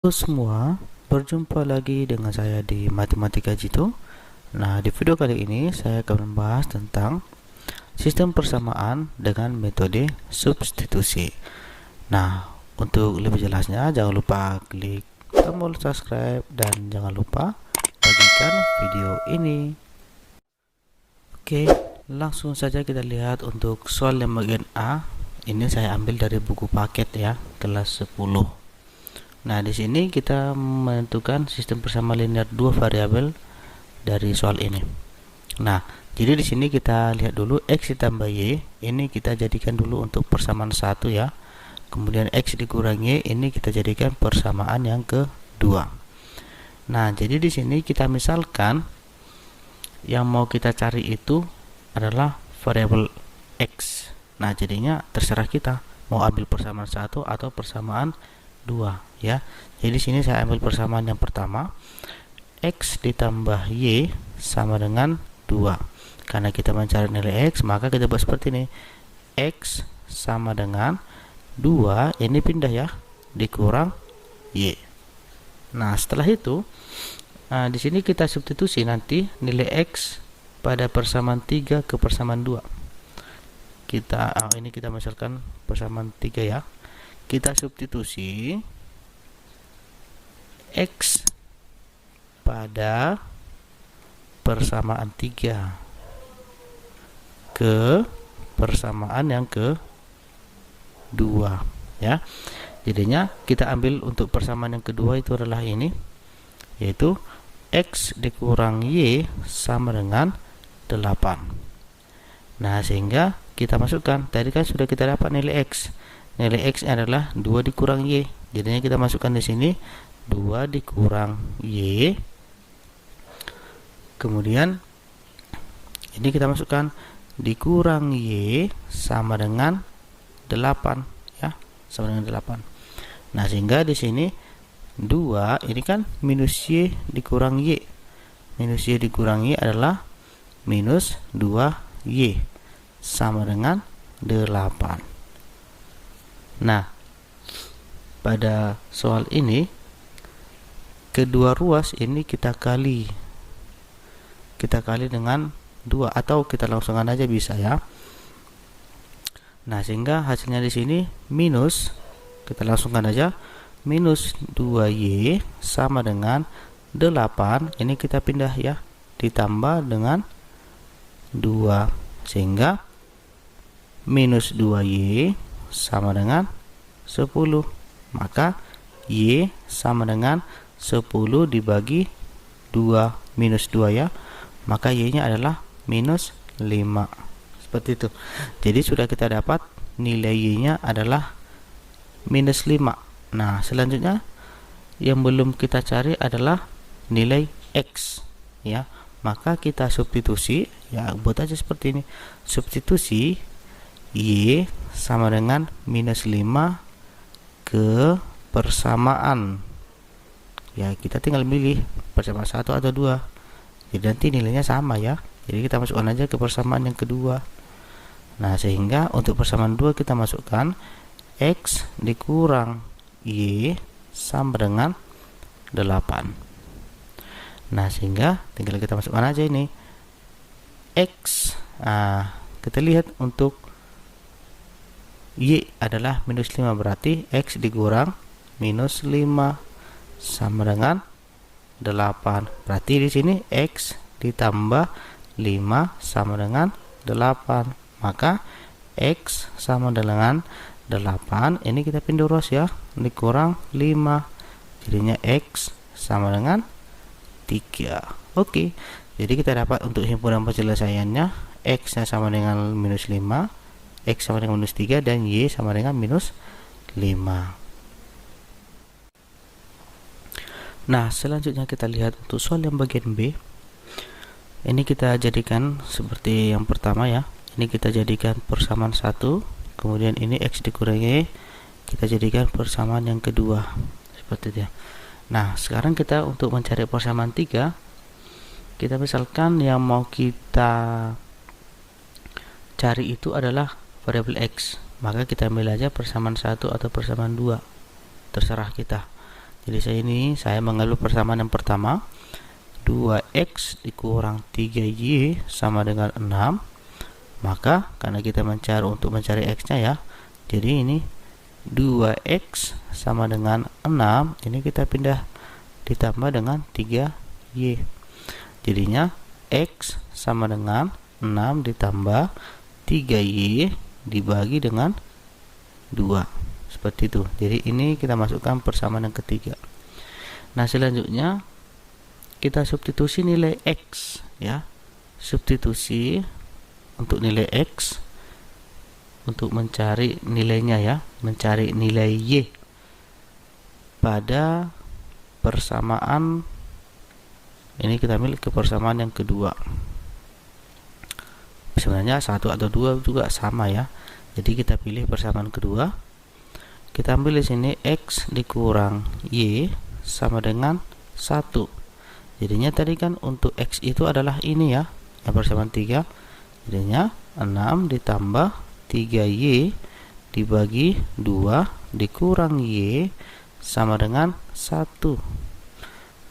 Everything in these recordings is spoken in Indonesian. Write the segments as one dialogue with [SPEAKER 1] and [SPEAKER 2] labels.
[SPEAKER 1] Halo semua, berjumpa lagi dengan saya di Matematika Jitu. Nah, di video kali ini saya akan membahas tentang sistem persamaan dengan metode substitusi. Nah, untuk lebih jelasnya jangan lupa klik tombol subscribe dan jangan lupa bagikan video ini. Oke, langsung saja kita lihat untuk soal yang bagian A. Ini saya ambil dari buku paket ya, kelas 10. Nah, di sini kita menentukan sistem persamaan linear dua variabel dari soal ini. Nah, jadi di sini kita lihat dulu x ditambah y, ini kita jadikan dulu untuk persamaan 1 ya. Kemudian x dikurang y, ini kita jadikan persamaan yang kedua. Nah, jadi di sini kita misalkan yang mau kita cari itu adalah variabel x. Nah, jadinya terserah kita mau ambil persamaan 1 atau persamaan 2 ya. Jadi di sini saya ambil persamaan yang pertama, x ditambah y sama dengan 2. Karena kita mencari nilai x, maka kita buat seperti ini. X sama dengan 2, ini pindah ya, dikurang y. Nah, setelah itu di sini kita substitusi nanti nilai x pada persamaan 3 ke persamaan 2. Ini kita misalkan persamaan 3 ya. Kita substitusi x pada persamaan 3 ke persamaan yang kedua ya. Jadinya kita ambil untuk persamaan yang kedua itu adalah ini, yaitu x dikurang y sama dengan 8. Nah, sehingga kita masukkan, tadi kan sudah kita dapat nilai x. Nilai x adalah 2 dikurang y. Jadinya kita masukkan di sini 2 dikurang y. Kemudian ini kita masukkan dikurang y sama dengan 8 ya, sama dengan 8. Nah, sehingga di sini 2 ini kan minus y dikurang y. Minus y dikurang y adalah minus 2y sama dengan 8. Nah, pada soal ini kedua ruas ini kita kali dengan 2 atau kita langsungkan aja bisa ya. Nah, sehingga hasilnya di sini minus, kita langsungkan aja, minus 2y sama dengan 8. Ini kita pindah ya, ditambah dengan 2, sehingga minus 2y sama dengan 10. Maka y sama dengan 10 dibagi 2, minus 2 ya. Maka y nya adalah minus 5. Seperti itu. Jadi sudah kita dapat nilai y nya adalah minus 5. Nah, selanjutnya yang belum kita cari adalah nilai x ya. Maka kita substitusi ya, buat aja seperti ini. Substitusi y sama dengan minus 5 ke persamaan ya, kita tinggal pilih persamaan 1 atau 2. Jadi nanti nilainya sama ya. Jadi kita masukkan aja ke persamaan yang kedua. Nah, sehingga untuk persamaan 2 kita masukkan x dikurang y sama dengan 8. Nah, sehingga tinggal kita masukkan aja ini x. Kita lihat untuk y adalah minus 5, berarti x dikurang minus 5 sama dengan 8. Berarti di sini x ditambah 5 sama dengan 8. Maka x sama dengan 8, ini kita pindah ruas ya, dikurang 5. Jadinya x sama dengan 3. Oke. Jadi kita dapat untuk himpunan penyelesaiannya, x nya sama dengan minus 5, x sama dengan minus 3, dan y sama dengan minus 5. Nah, selanjutnya kita lihat untuk soal yang bagian B. Ini kita jadikan seperti yang pertama ya. Ini kita jadikan persamaan 1, kemudian ini x dikurang y, kita jadikan persamaan yang kedua. Seperti itu ya. Nah, sekarang kita untuk mencari persamaan 3, kita misalkan yang mau kita cari itu adalah variabel x. Maka kita ambil aja persamaan 1 atau persamaan 2. Terserah kita. Jadi saya mengambil persamaan yang pertama, 2x dikurang 3y sama dengan 6. Maka karena kita untuk mencari x-nya ya, jadi ini 2x sama dengan 6, ini kita pindah ditambah dengan 3y. Jadinya x sama dengan 6 ditambah 3y dibagi dengan 2. Seperti itu. Jadi ini kita masukkan persamaan yang ketiga. Nah, selanjutnya kita substitusi nilai x ya. Substitusi untuk nilai x untuk mencari nilainya ya, mencari nilai y pada persamaan ini. Kita ambil ke persamaan yang kedua. Sebenarnya 1 atau 2 juga sama ya. Jadi kita pilih persamaan kedua. Kita ambil di sini x dikurang y sama dengan 1. Jadinya tadi kan untuk x itu adalah ini ya, yang persamaan 3. Jadinya 6 ditambah 3y dibagi 2 dikurang y sama dengan 1.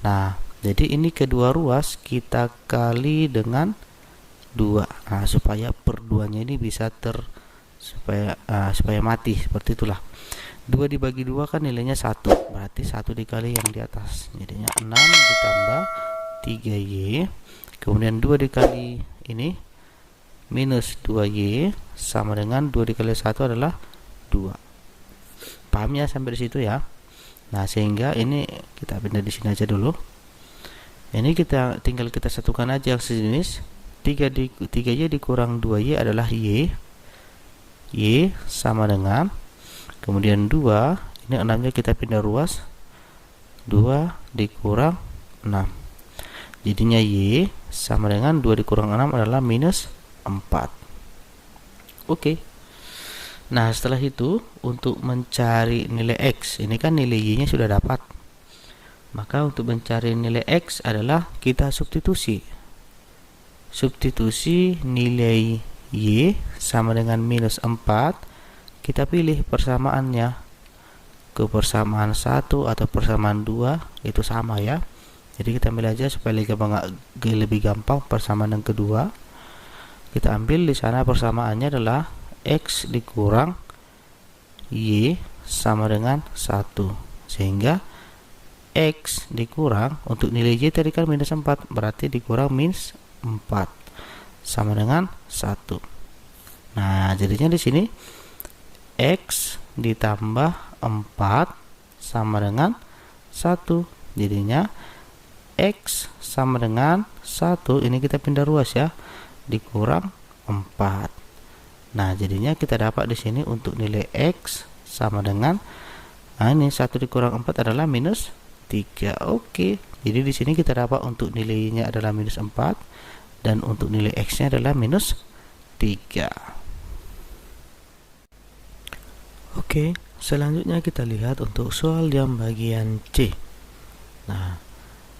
[SPEAKER 1] Nah, jadi ini kedua ruas kita kali dengan 2. Nah, supaya perduanya ini bisa supaya mati, seperti itulah. 2 dibagi 2 kan nilainya 1, berarti 1 dikali yang di atas, jadinya 6 ditambah 3y, kemudian 2 dikali ini minus 2y sama dengan 2 dikali 1 adalah 2. Paham ya sampai di situ ya? Nah, sehingga ini kita pindah di sini aja dulu. Ini tinggal kita satukan aja yang sejenis. 3y dikurang 2y adalah y sama dengan, kemudian 2, ini 6 nya kita pindah ruas, 2 dikurang 6, jadinya y sama dengan 2 dikurang 6 adalah minus 4. Oke. Nah, setelah itu untuk mencari nilai x, ini kan nilai y nya sudah dapat, maka untuk mencari nilai x adalah kita substitusi nilai y sama dengan minus 4. Kita pilih persamaannya ke persamaan 1 atau persamaan 2, itu sama ya. Jadi kita ambil aja supaya lebih gampang persamaan yang kedua. Kita ambil di sana persamaannya adalah x dikurang y sama dengan 1, sehingga x dikurang, untuk nilai y tadi kan minus 4, berarti dikurang minus 4 sama dengan 1. Nah, jadinya di sini x ditambah 4 sama dengan 1. Jadinya x sama dengan 1, ini kita pindah ruas ya, dikurang 4. Nah, jadinya kita dapat di sini untuk nilai x sama dengan, nah ini 1 dikurang 4 adalah minus 3. Oke. Jadi di sini kita dapat untuk nilainya adalah minus 4 dan untuk nilai x-nya adalah minus 3. Oke, selanjutnya kita lihat untuk soal yang bagian C. Nah,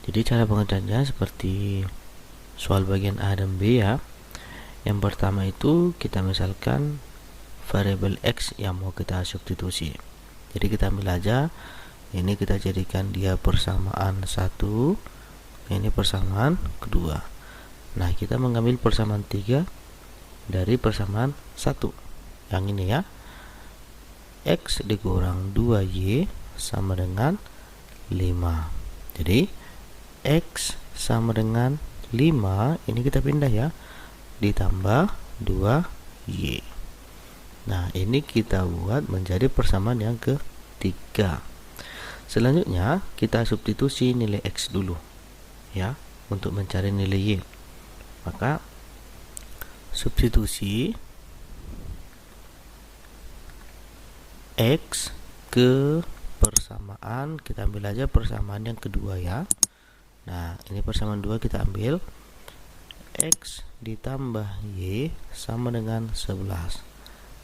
[SPEAKER 1] jadi cara pengerjaannya seperti soal bagian A dan B ya. Yang pertama itu kita misalkan variabel x yang mau kita substitusi. Jadi kita ambil aja, ini kita jadikan dia persamaan 1, ini persamaan kedua. Nah, kita mengambil persamaan 3 dari persamaan 1 yang ini ya. X dikurang 2y sama dengan 5. Jadi x sama dengan 5, ini kita pindah ya, ditambah 2y. Nah, ini kita buat menjadi persamaan yang ketiga. Selanjutnya kita substitusi nilai x dulu ya, untuk mencari nilai y. Maka substitusi x ke persamaan, kita ambil aja persamaan yang kedua ya. Nah, ini persamaan 2 kita ambil, x ditambah y sama dengan 11.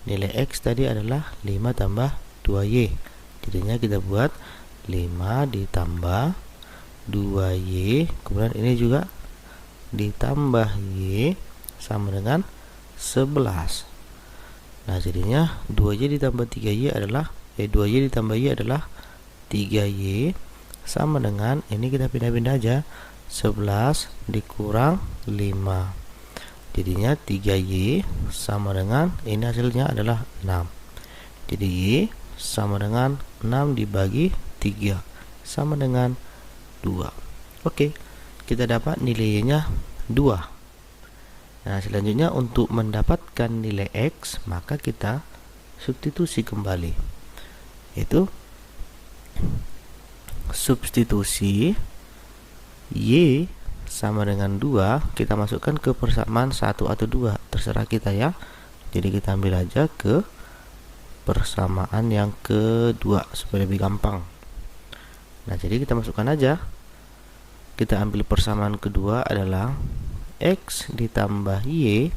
[SPEAKER 1] Nilai x tadi adalah 5 tambah 2y, jadinya kita buat 5 ditambah 2y, kemudian ini juga ditambah y sama dengan 11. Nah, jadinya 2y ditambah 3y adalah 2y ditambah y adalah 3y, sama dengan, ini kita pindah-pindah aja, 11 dikurang 5. Jadinya 3Y sama dengan, ini hasilnya adalah 6. Jadi Y sama dengan 6 dibagi 3 sama dengan 2. Oke, kita dapat nilai Y-nya 2. Nah, selanjutnya untuk mendapatkan nilai X, maka kita substitusi kembali, yaitu substitusi Y sama dengan 2, kita masukkan ke persamaan 1 atau 2, terserah kita ya. Jadi kita ambil aja ke persamaan yang kedua supaya lebih gampang. Nah, jadi kita masukkan aja. Kita ambil persamaan kedua adalah X ditambah Y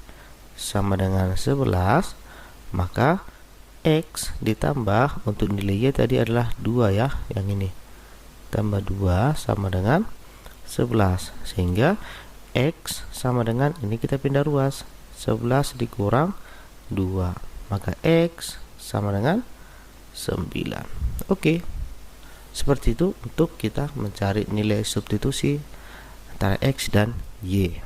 [SPEAKER 1] sama dengan 11, maka X ditambah, untuk nilai Y tadi adalah 2 ya, yang ini, tambah 2 sama dengan 11, sehingga X sama dengan, ini kita pindah ruas, 11 dikurang 2, maka X sama dengan 9. Oke, seperti itu untuk kita mencari nilai substitusi antara X dan Y.